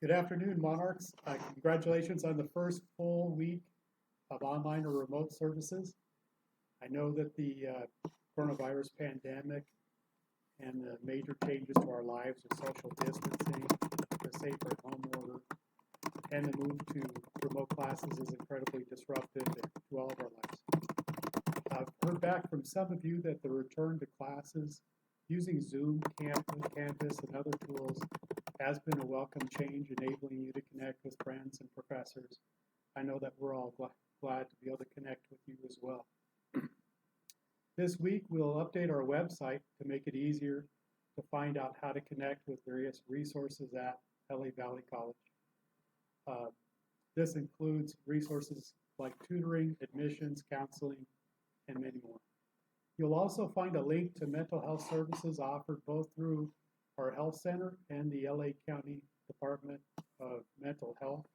Good afternoon, Monarchs. Congratulations on the first full week of online or remote services. I know that the coronavirus pandemic and the major changes to our lives with social distancing, the safer at home order, and the move to remote classes is incredibly disruptive to all of our lives. I've heard back from some of you that the return to classes using Zoom, Canvas, and other tools has been a welcome change, enabling you to connect with friends and professors. I know that we're all glad to be able to connect with you as well. This week, we'll update our website to make it easier to find out how to connect with various resources at LA Valley College. This includes resources like tutoring, admissions, counseling, and many more. You'll also find a link to mental health services offered both through our health center and the LA County Department of Mental Health,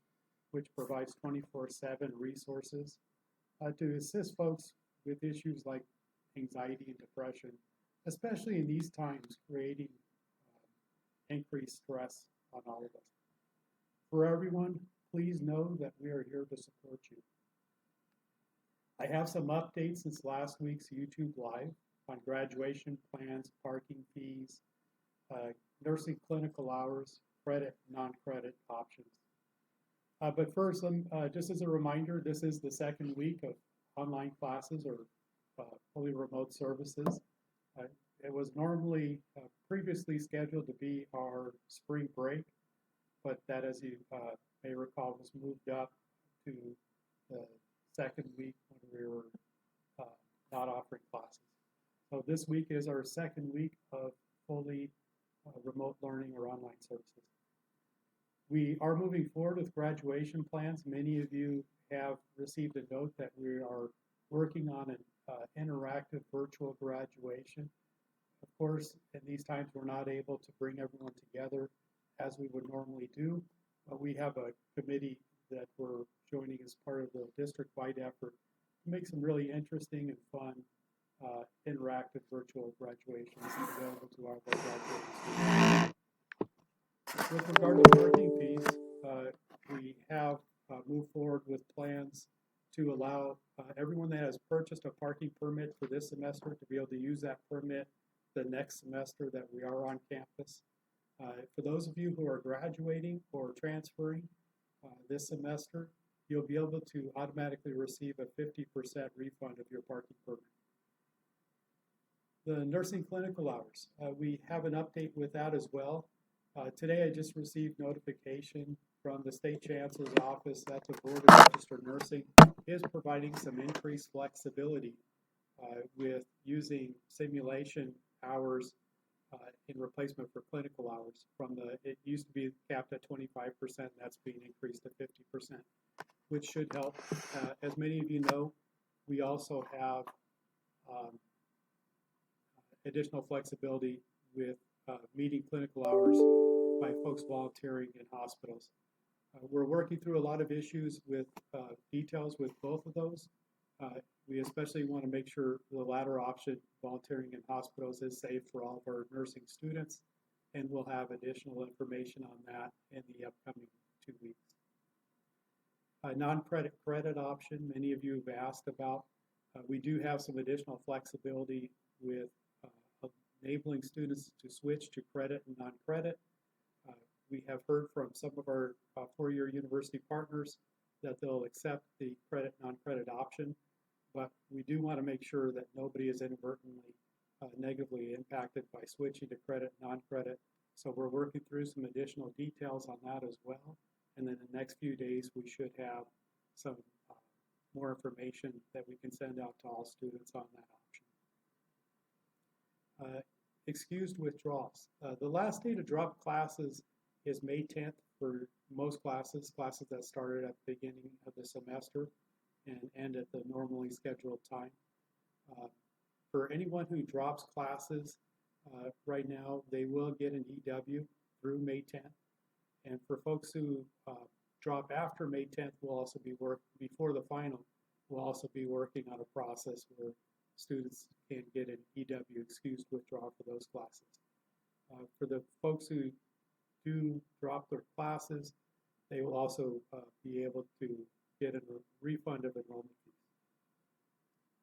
which provides 24/7 resources to assist folks with issues like anxiety and depression, especially in these times, creating increased stress on all of us. For everyone, please know that we are here to support you. I have some updates since last week's YouTube Live on graduation plans, parking fees, nursing clinical hours, credit, non-credit options. But first, just as a reminder, this is the second week of online classes or fully remote services. It was normally previously scheduled to be our spring break, but that, as you may recall, was moved up to the second week when we were not offering classes. So this week is our second week of fully remote learning or online services. We are moving forward with graduation plans. Many of you have received a note that we are working on an interactive virtual graduation. Of course, in these times, we're not able to bring everyone together as we would normally do, but we have a committee that we're joining as part of the district-wide effort to make some really interesting and fun interactive virtual graduations available to our graduating students. With regard to parking fees, we have moved forward with plans to allow everyone that has purchased a parking permit for this semester to be able to use that permit the next semester that we are on campus. For those of you who are graduating or transferring this semester, you'll be able to automatically receive a 50% refund of your parking permit. The nursing clinical hours, we have an update with that as well. Today I just received notification from the State Chancellor's Office that the Board of Registered Nursing is providing some increased flexibility with using simulation hours in replacement for clinical hours. It used to be capped at 25%, that's being increased to 50%, which should help. As many of you know, we also have additional flexibility with meeting clinical hours by folks volunteering in hospitals. We're working through a lot of issues with details with both of those. We especially want to make sure the latter option, volunteering in hospitals, is safe for all of our nursing students, and we'll have additional information on that in the upcoming 2 weeks. Non-credit credit option, many of you have asked about. We do have some additional flexibility with enabling students to switch to credit and non-credit. We have heard from some of our four-year university partners that they'll accept the credit, non-credit option, but we do want to make sure that nobody is inadvertently negatively impacted by switching to credit, non-credit. So we're working through some additional details on that as well. And then the next few days, we should have some more information that we can send out to all students on that option. Excused withdrawals. The last day to drop classes is May 10th for most classes that started at the beginning of the semester and end at the normally scheduled time. For anyone who drops classes right now, they will get an EW through May 10th. And for folks who drop after May 10th, we'll also be before the final, we'll also be working on a process where students can get an EW excused withdrawal for those classes. For the folks who do drop their classes, they will also be able to get a refund of enrollment fees.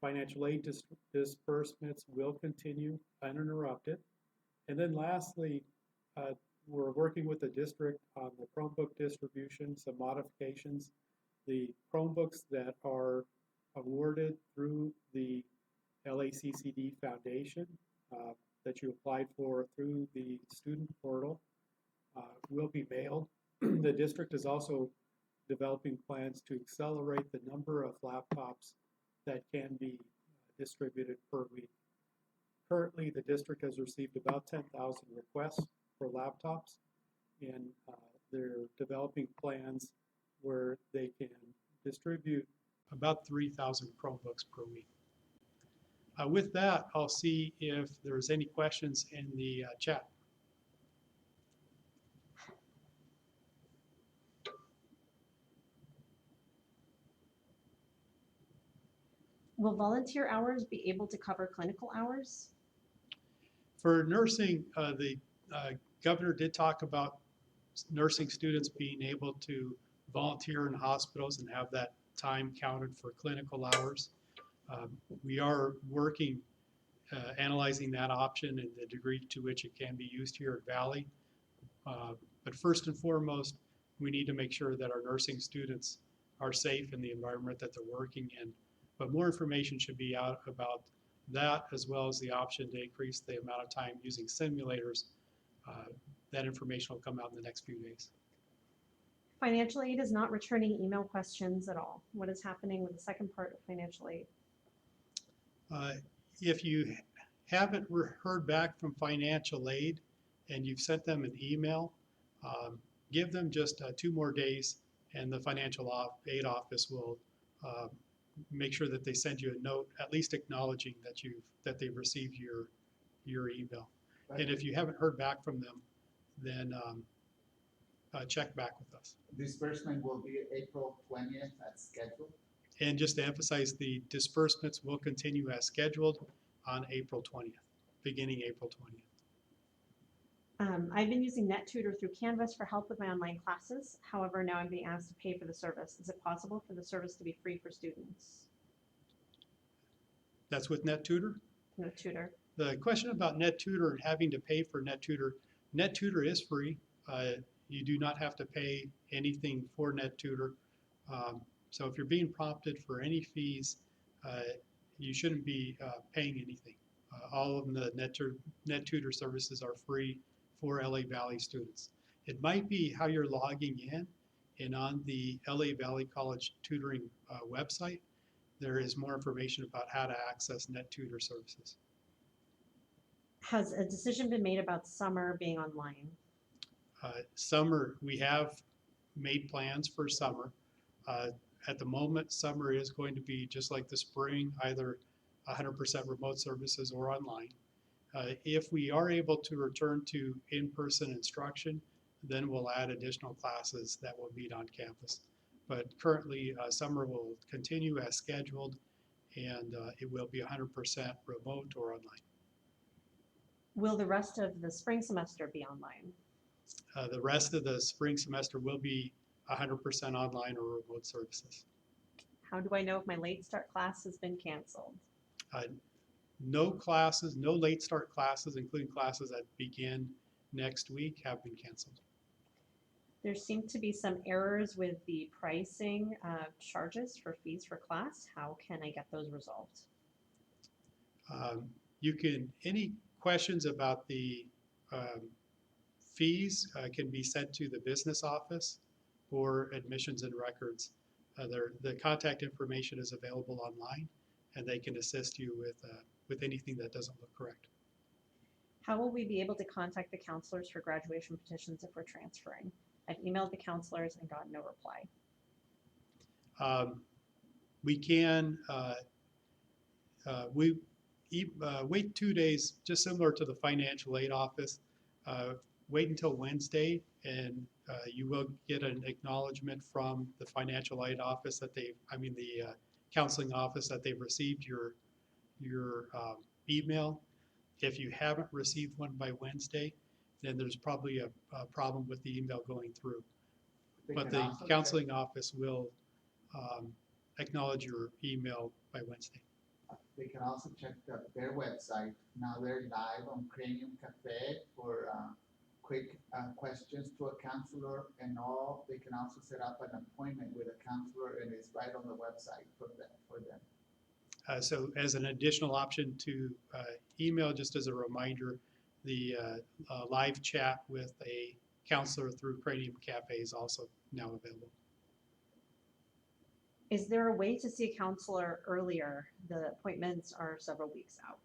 Financial aid disbursements will continue uninterrupted. And then lastly, we're working with the district on the Chromebook distribution, some modifications. The Chromebooks that are awarded through the LACCD Foundation that you applied for through the student portal will be mailed. The district is also developing plans to accelerate the number of laptops that can be distributed per week. Currently, the district has received about 10,000 requests for laptops, and they're developing plans where they can distribute about 3,000 Chromebooks per week. With that, I'll see if there's any questions in the chat. Will volunteer hours be able to cover clinical hours? For nursing, the governor did talk about nursing students being able to volunteer in hospitals and have that time counted for clinical hours. We are working, analyzing that option and the degree to which it can be used here at Valley. But first and foremost, we need to make sure that our nursing students are safe in the environment that they're working in. But more information should be out about that, as well as the option to increase the amount of time using simulators. That information will come out in the next few days. Financial aid is not returning email questions at all. What is happening with the second part of financial aid? If you haven't heard back from financial aid and you've sent them an email, give them just 2 more days, and the financial aid office will make sure that they send you a note, at least acknowledging that they've received your email. Right. And if you haven't heard back from them, then check back with us. Disbursement will be April 20th as scheduled. And just to emphasize, the disbursements will continue as scheduled on April 20th, beginning April 20th. I've been using NetTutor through Canvas for help with my online classes. However, now I'm being asked to pay for the service. Is it possible for the service to be free for students? That's with NetTutor? NetTutor. The question about NetTutor and having to pay for NetTutor, NetTutor is free. You do not have to pay anything for NetTutor. So if you're being prompted for any fees, you shouldn't be paying anything. All of the NetTutor services are free for LA Valley students. It might be how you're logging in, and on the LA Valley College Tutoring website, there is more information about how to access NetTutor services. Has a decision been made about summer being online? Summer, we have made plans for summer. At the moment, summer is going to be just like the spring, either 100% remote services or online. If we are able to return to in-person instruction, then we'll add additional classes that will meet on campus. But currently, summer will continue as scheduled, and it will be 100% remote or online. Will the rest of the spring semester be online? The rest of the spring semester will be 100% online or remote services. How do I know if my late start class has been canceled? No classes, no late start classes, including classes that begin next week, have been canceled. There seem to be some errors with the pricing of charges for fees for class. How can I get those resolved? Any questions about the fees can be sent to the business office or admissions and records. The contact information is available online, and they can assist you with anything that doesn't look correct. How will we be able to contact the counselors for graduation petitions if we're transferring? I've emailed the counselors and got no reply. We can wait 2 days, just similar to the financial aid office. Wait until Wednesday, and you will get an acknowledgement from the financial aid office that the counseling office that they've received your email. If you haven't received one by Wednesday, then there's probably a problem with the email going through. They But can the also check- counseling office will acknowledge your email by Wednesday. They can also check their website. Now they're live on Cranium Cafe for quick questions to a counselor and all. They can also set up an appointment with a counselor, and it's right on the website for them. So as an additional option to email, just as a reminder, the live chat with a counselor through Cranium Cafe is also now available. Is there a way to see a counselor earlier? The appointments are several weeks out.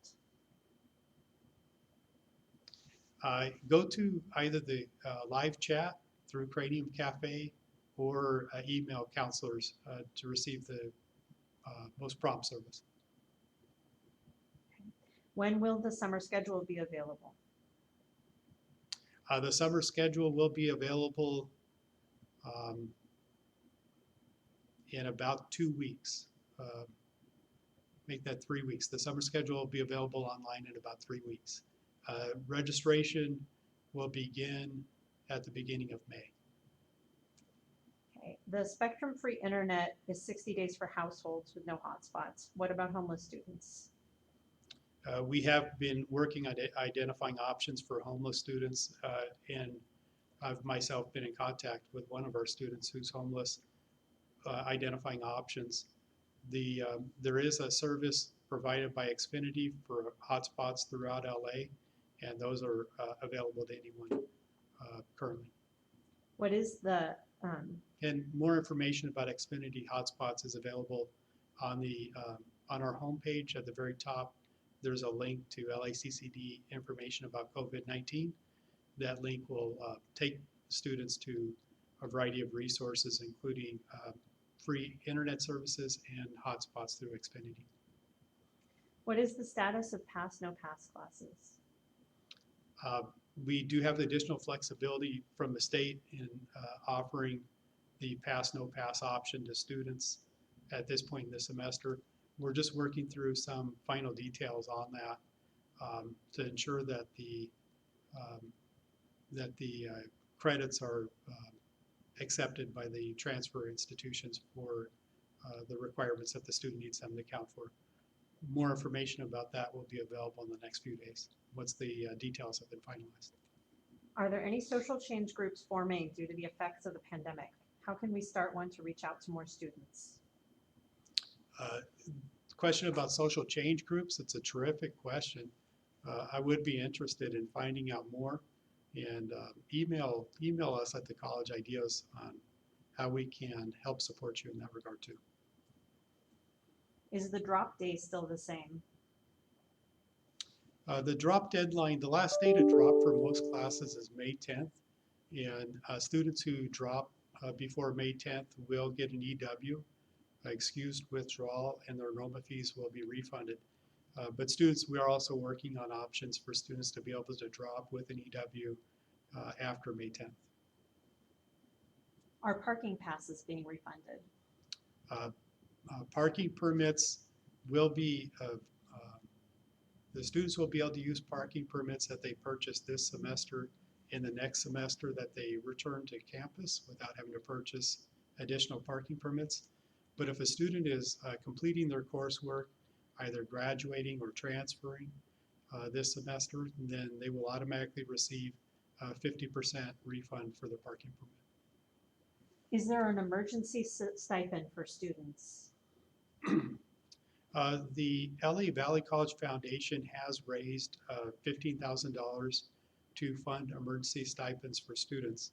Go to either the live chat through Cranium Cafe or email counselors to receive the most prompt service. When will the summer schedule be available? The summer schedule will be available in about 2 weeks. Make that 3 weeks. The summer schedule will be available online in about 3 weeks. Registration will begin at the beginning of May. Okay. The spectrum-free internet is 60 days for households with no hotspots. What about homeless students? We have been working on identifying options for homeless students, and I've myself been in contact with one of our students who's homeless, identifying options. There is a service provided by Xfinity for hotspots throughout LA, and those are available to anyone currently. What is the And more information about Xfinity hotspots is available on our homepage at the very top. There's a link to LACCD information about COVID-19. That link will take students to a variety of resources, including free internet services and hotspots through Xfinity. what is the status of pass no pass classes? We do have additional flexibility from the state in offering the pass no pass option to students at this point in the semester. We're just working through some final details on that to ensure that the credits are accepted by the transfer institutions for the requirements that the student needs them to account for. More information about that will be available in the next few days once the details have been finalized. Are there any social change groups forming due to the effects of the pandemic? How can we start one to reach out to more students? Question about social change groups, it's a terrific question. I would be interested in finding out more, and email us at the college ideas on how we can help support you in that regard too. Is the drop day still the same? The drop deadline, the last day to drop for most classes is May 10th, and students who drop before May 10th will get an EW, excused withdrawal, and their enrollment fees will be refunded. But students, we are also working on options for students to be able to drop with an EW after May 10th. Are parking passes being refunded? Parking permits will be, the students will be able to use parking permits that they purchased this semester in the next semester that they return to campus without having to purchase additional parking permits. But if a student is completing their coursework, either graduating or transferring this semester, then they will automatically receive a 50% refund for the parking permit. Is there an emergency stipend for students? The LA Valley College Foundation has raised $15,000 to fund emergency stipends for students.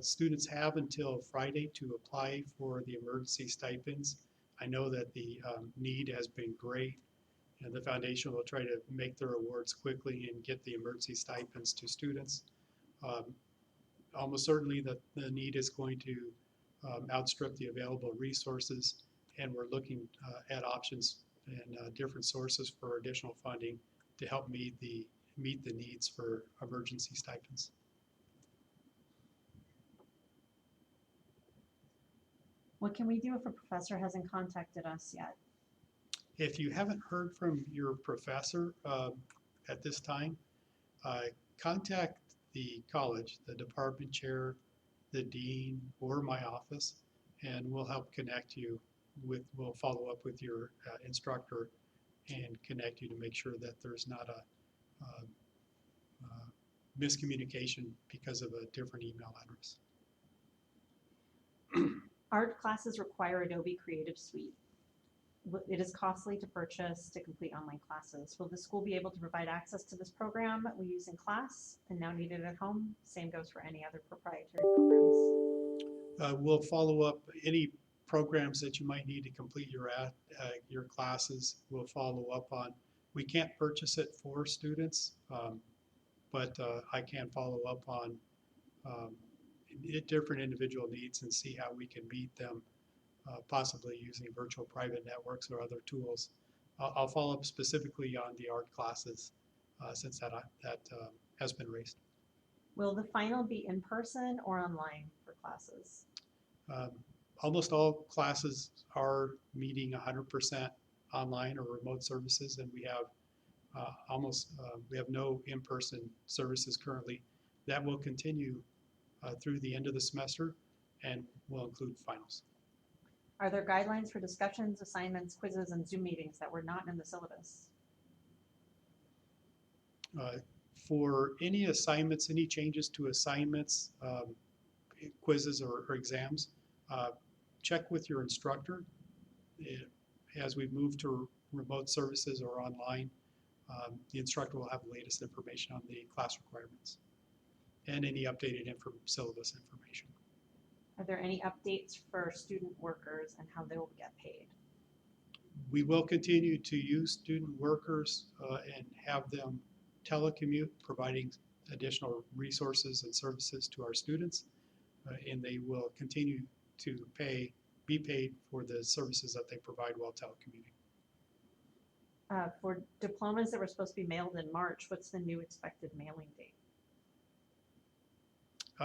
Students have until Friday to apply for the emergency stipends. I know that the need has been great, and the foundation will try to make their awards quickly and get the emergency stipends to students. Almost certainly that the need is going to outstrip the available resources, and we're looking at options and different sources for additional funding to help meet the needs for emergency stipends. What can we do if a professor hasn't contacted us yet? If you haven't heard from your professor at this time, contact the college, the department chair, the dean, or my office, and we'll help connect you we'll follow up with your instructor and connect you to make sure that there's not a miscommunication because of a different email address. Art classes require Adobe Creative Suite. It is costly to purchase to complete online classes. Will the school be able to provide access to this program we use in class and now need it at home? Same goes for any other proprietary programs. We'll follow up any programs that you might need to complete your classes. We'll follow up on. We can't purchase it for students, but I can follow up on different individual needs and see how we can meet them, possibly using virtual private networks or other tools. I'll follow up specifically on the art classes since that has been raised. Will the final be in person or online for classes? Almost all classes are meeting 100% online or remote services, and we have we have no in-person services currently. That will continue through the end of the semester and will include finals. Are there guidelines for discussions, assignments, quizzes, and Zoom meetings that were not in the syllabus? For any assignments, any changes to assignments, quizzes or exams, check with your instructor. As we move to remote services or online, the instructor will have the latest information on the class requirements and any updated syllabus information. Are there any updates for student workers and how they will get paid? We will continue to use student workers and have them telecommute, providing additional resources and services to our students, and they will continue to be paid for the services that they provide while telecommuting. For diplomas that were supposed to be mailed in March, what's the new expected mailing date?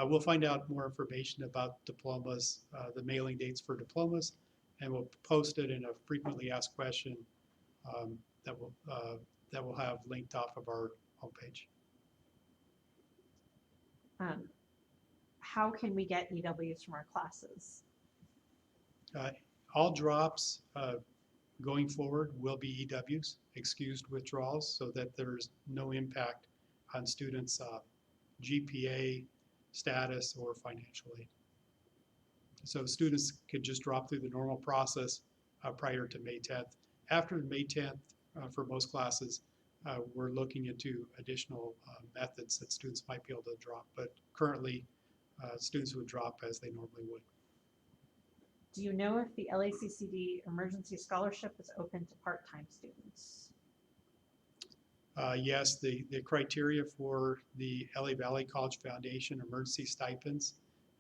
We'll find out more information about diplomas, the mailing dates for diplomas, and we'll post it in a frequently asked question that will have linked off of our homepage. How can we get EWs from our classes? All drops going forward will be EWs, excused withdrawals, so that there's no impact on students' GPA, status, or financial aid. So students could just drop through the normal process prior to May 10th. After May 10th, for most classes, we're looking into additional methods that students might be able to drop, but currently students would drop as they normally would. Do you know if the LACCD emergency scholarship is open to part-time students? Yes, the criteria for the LA Valley College Foundation emergency stipends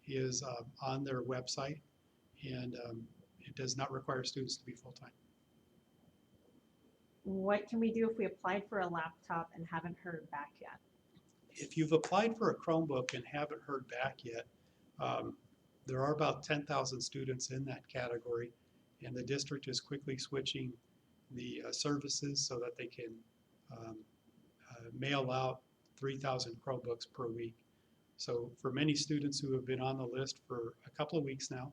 is on their website, and it does not require students to be full-time. What can we do if we applied for a laptop and haven't heard back yet? If you've applied for a Chromebook and haven't heard back yet, there are about 10,000 students in that category, and the district is quickly switching the services so that they can mail out 3,000 Chromebooks per week. So for many students who have been on the list for a couple of weeks now,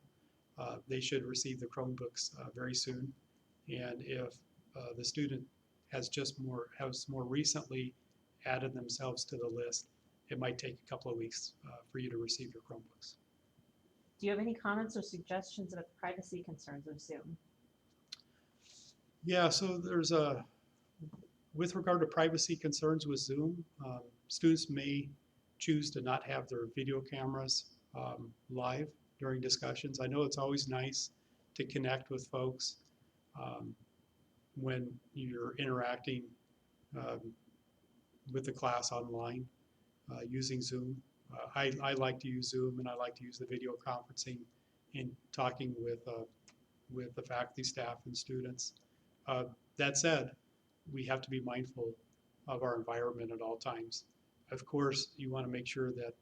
they should receive the Chromebooks very soon. And if the student has more recently added themselves to the list, it might take a couple of weeks for you to receive your Chromebooks. Do you have any comments or suggestions about the privacy concerns of Zoom? Yeah, so there's with regard to privacy concerns with Zoom, students may choose to not have their video cameras live during discussions. I know it's always nice to connect with folks when you're interacting with the class online using Zoom. I like to use Zoom, and I like to use the video conferencing in talking with the faculty, staff, and students. That said, we have to be mindful of our environment at all times. Of course, you want to make sure that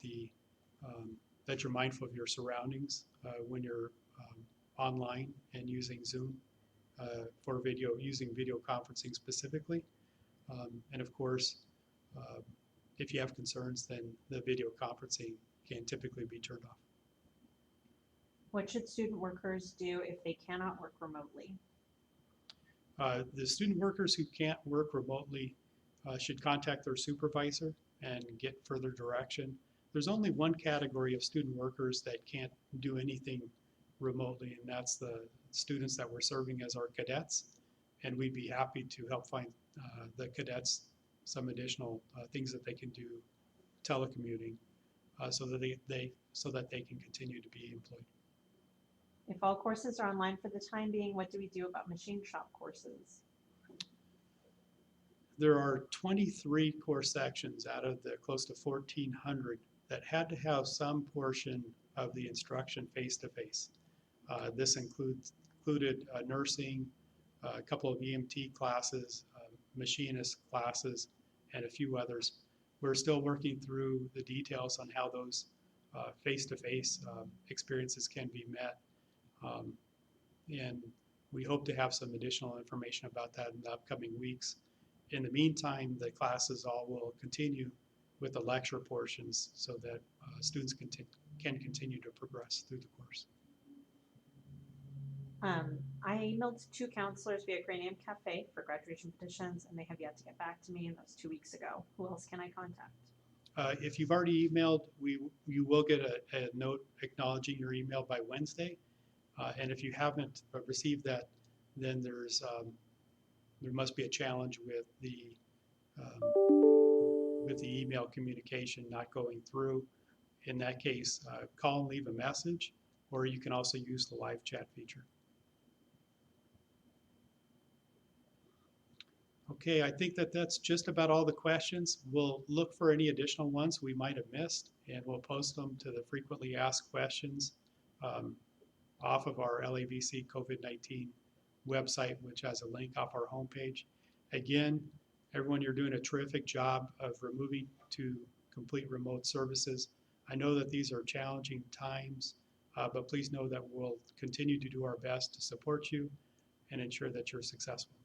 that you're mindful of your surroundings when you're online and using Zoom for using video conferencing specifically. And of course, if you have concerns, then the video conferencing can typically be turned off. What should student workers do if they cannot work remotely? The student workers who can't work remotely should contact their supervisor and get further direction. There's only one category of student workers that can't do anything remotely, and that's the students that we're serving as our cadets. And we'd be happy to help find the cadets some additional things that they can do telecommuting so that they can continue to be employed. If all courses are online for the time being, what do we do about machine shop courses? There are 23 course sections out of the close to 1,400 that had to have some portion of the instruction face-to-face. This included nursing, a couple of EMT classes, machinist classes, and a few others. We're still working through the details on how those face-to-face experiences can be met. And we hope to have some additional information about that in the upcoming weeks. In the meantime, the classes all will continue with the lecture portions so that students can continue to progress through the course. I emailed 2 counselors via Cranium Cafe for graduation petitions, and they have yet to get back to me, and that was 2 weeks ago. Who else can I contact? If you've already emailed, you will get a note acknowledging your email by Wednesday. And if you haven't received that, then there must be a challenge with the email communication not going through. In that case, call and leave a message, or you can also use the live chat feature. Okay, I think that's just about all the questions. We'll look for any additional ones we might have missed, and we'll post them to the frequently asked questions off of our LAVC COVID-19 website, which has a link off our homepage. Again, everyone, you're doing a terrific job of moving to complete remote services. I know that these are challenging times, but please know that we'll continue to do our best to support you and ensure that you're successful.